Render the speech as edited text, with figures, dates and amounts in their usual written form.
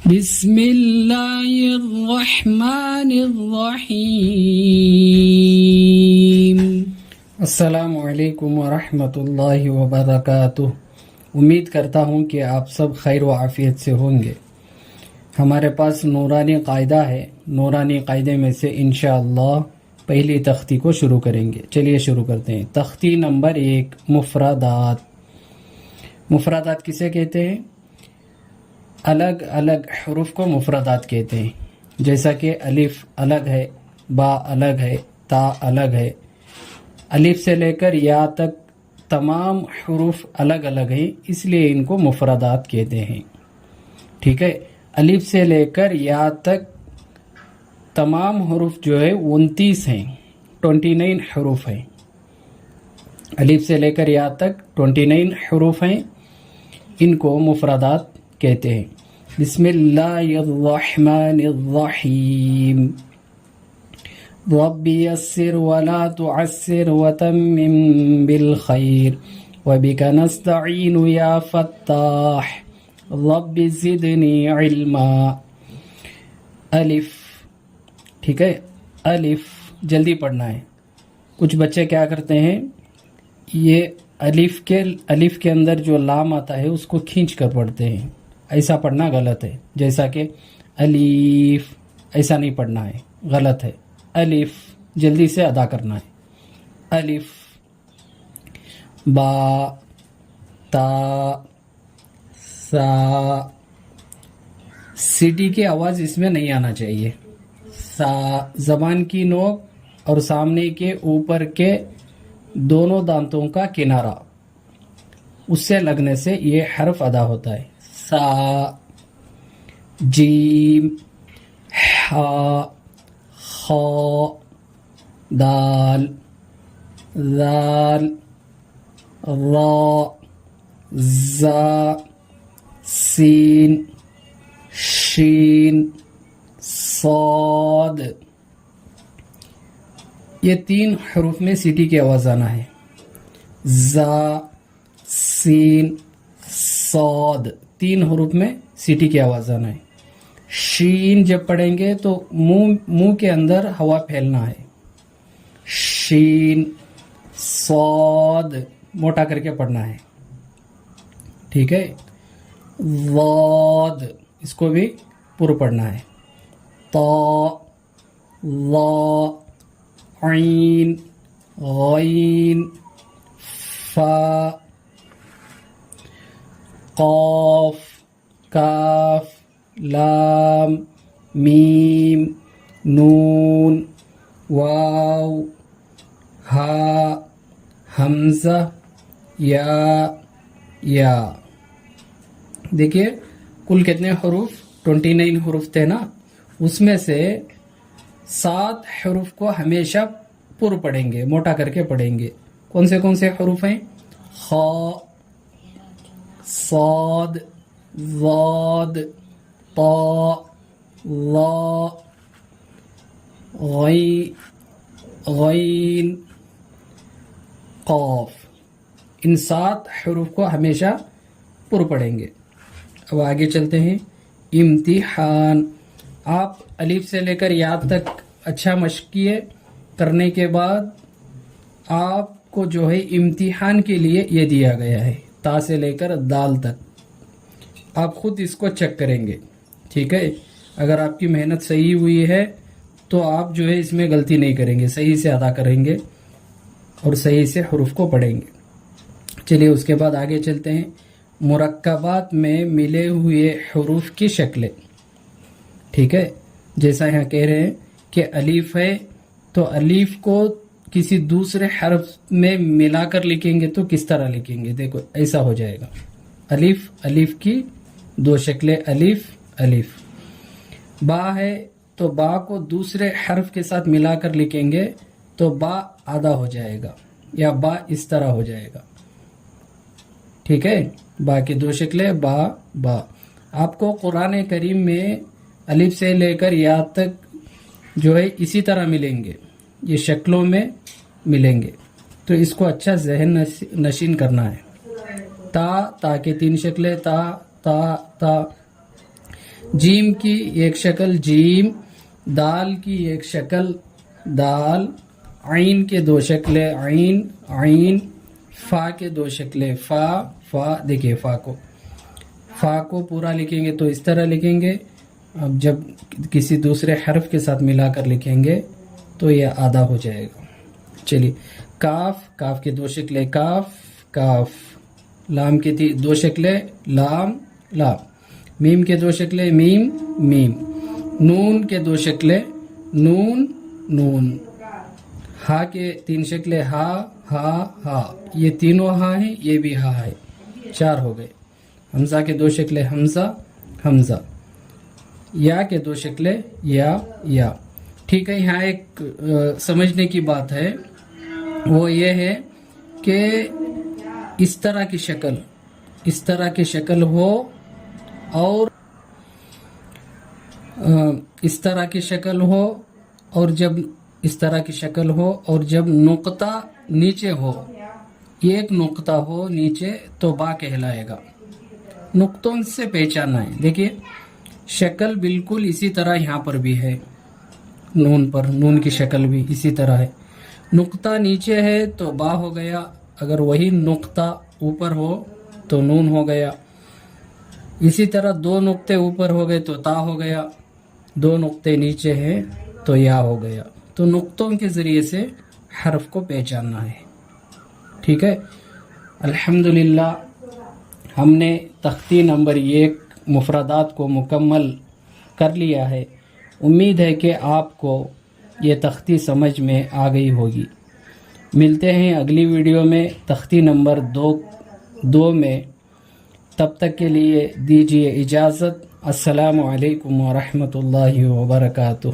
بسم اللہ الرحمن الرحیم۔ السلام علیکم ورحمۃ اللہ وبرکاتہ۔ امید کرتا ہوں کہ آپ سب خیر و عافیت سے ہوں گے۔ ہمارے پاس نورانی قاعدہ ہے، نورانی قاعدے میں سے انشاءاللہ پہلی تختی کو شروع کریں گے۔ چلیے شروع کرتے ہیں۔ تختی نمبر 1، مفردات۔ مفردات کسے کہتے ہیں؟ الگ الگ حروف کو مفردات کہتے ہیں، جیسا کہ الف الگ ہے، با الگ ہے، تا الگ ہے۔ الف سے لے کر یا تک تمام حروف الگ الگ ہیں، اس لیے ان کو مفردات کہتے ہیں۔ ٹھیک ہے، الف سے لے کر یا تک تمام حروف جو ہے 29 ہیں، 29 حروف ہیں۔ الف سے لے کر یا تک 29 حروف ہیں، ان کو مفردات کہتے ہیں۔ بسم اللہ الرحمن الرحیم۔ رب یسر ولا تعسر وتمم بالخیر وبک نستعین یا فتاح رب زدنی علما۔ الف، ٹھیک ہے، الف جلدی پڑھنا ہے۔ کچھ بچے کیا کرتے ہیں، یہ الف کے اندر جو لام آتا ہے اس کو کھینچ کر پڑھتے ہیں، ایسا پڑھنا غلط ہے۔ جیسا کہ الف، ایسا نہیں پڑھنا ہے، غلط ہے۔ الف جلدی سے ادا کرنا ہے۔ الف، با، تا، سا، سیٹی کی آواز اس میں نہیں آنا چاہیے۔ سا، زبان کی نوک اور سامنے کے اوپر کے دونوں دانتوں کا کنارہ، اس سے لگنے سے یہ حرف ادا ہوتا ہے۔ سا، جیم، حا، خا، دال، ذال، را، زا، سین، شین، صاد۔ یہ 3 حروف میں سیٹی کی آواز آنا ہے۔ زا، سین، صاد، 3 حروف میں سیٹی کی آواز آنا ہے۔ شین جب پڑھیں گے تو منہ کے اندر ہوا پھیلنا ہے۔ شین، صاد موٹا کر کے پڑھنا ہے، ٹھیک ہے۔ ضاد، اس کو بھی پر پڑھنا ہے۔ تا، ضا، عین، غین، فا، قاف، کاف، لام، میم، نون، واو، ہا، حمزہ، یا۔ دیکھیے کل کتنے حروف، 29 حروف تھے نا، اس میں سے 7 حروف کو ہمیشہ پر پڑھیں گے، موٹا کر کے پڑھیں گے۔ کون سے حروف ہیں؟ خا، صاد، ضاد، طا، ظا، غین، قاف۔ ان 7 حروف کو ہمیشہ پر پڑھیں گے۔ اب آگے چلتے ہیں۔ امتحان، آپ الف سے لے کر یا تک اچھا مشق کیے، کرنے کے بعد آپ کو جو ہے امتحان کے لیے یہ دیا گیا ہے، تا سے لے کر دال تک۔ آپ خود اس کو چیک کریں گے، ٹھیک ہے۔ اگر آپ کی محنت صحیح ہوئی ہے تو آپ جو ہے اس میں غلطی نہیں کریں گے، صحیح سے ادا کریں گے اور صحیح سے حروف کو پڑھیں گے۔ چلیے اس کے بعد آگے چلتے ہیں۔ مرکبات میں ملے ہوئے حروف کی شکلیں، ٹھیک ہے۔ جیسا یہاں کہہ رہے ہیں کہ الف ہے تو الف کو کسی دوسرے حرف میں ملا کر لکھیں گے تو کس طرح لکھیں گے؟ دیکھو ایسا ہو جائے گا۔ الف کی 2 شکلیں، الف۔ با ہے تو با کو دوسرے حرف کے ساتھ ملا کر لکھیں گے تو با آدھا ہو جائے گا، یا با اس طرح ہو جائے گا، ٹھیک ہے۔ با کی 2 شکلیں، با۔ آپ کو قرآن کریم میں الف سے لے کر یا تک جو ہے اسی طرح ملیں گے، یہ شکلوں میں ملیں گے، تو اس کو اچھا ذہن نشین کرنا ہے۔ تا کی 3 شکلیں، تا، جیم کی ایک شکل جیم، دال کی ایک شکل دال، عین کے دو شکلیں عین عین، فا کے دو شکلیں فا فا. دیکھیے فا کو پورا لکھیں گے تو اس طرح لکھیں گے. اب جب کسی دوسرے حرف کے ساتھ ملا کر لکھیں گے تو یہ آدھا ہو جائے گا. چلیے کاف کے دو شکلیں کاف، لام کی دو شکلیں لام لام، میم کے دو شکلیں میم، نون کے دو شکلیں نون، ہا کے تین شکلیں ہا، یہ تینوں ہا ہیں، یہ بھی ہا ہے، 4 ہو گئے. حمزہ کے دو شکلیں حمزہ، یا کے دو شکلیں یا. ٹھیک ہے، یہاں ایک سمجھنے کی بات ہے، وہ یہ ہے کہ اس طرح کی شکل ہو اور اس طرح کی شکل ہو اور جب نقطہ نیچے ہو، ایک نقطہ ہو نیچے تو با کہلائے گا. نقطوں سے پہچاننا ہے. دیکھیے شکل بالکل اسی طرح یہاں پر بھی ہے، نون کی شکل بھی اسی طرح ہے. نقطہ نیچے ہے تو با ہو گیا، اگر وہی نقطہ اوپر ہو تو نون ہو گیا. اسی طرح 2 نقطے اوپر ہو گئے تو تا ہو گیا، 2 نقطے نیچے ہیں تو یا ہو گیا. تو نقطوں کے ذریعے سے حرف کو پہچاننا ہے. ٹھیک ہے، الحمدللہ ہم نے تختی نمبر 1 مفردات کو مکمل کر لیا ہے. امید ہے کہ آپ کو یہ تختی سمجھ میں آ گئی ہوگی. ملتے ہیں اگلی ویڈیو میں تختی نمبر 2 میں. تب تک کے لیے دیجیے اجازت. السلام علیکم ورحمۃ اللہ وبرکاتہ.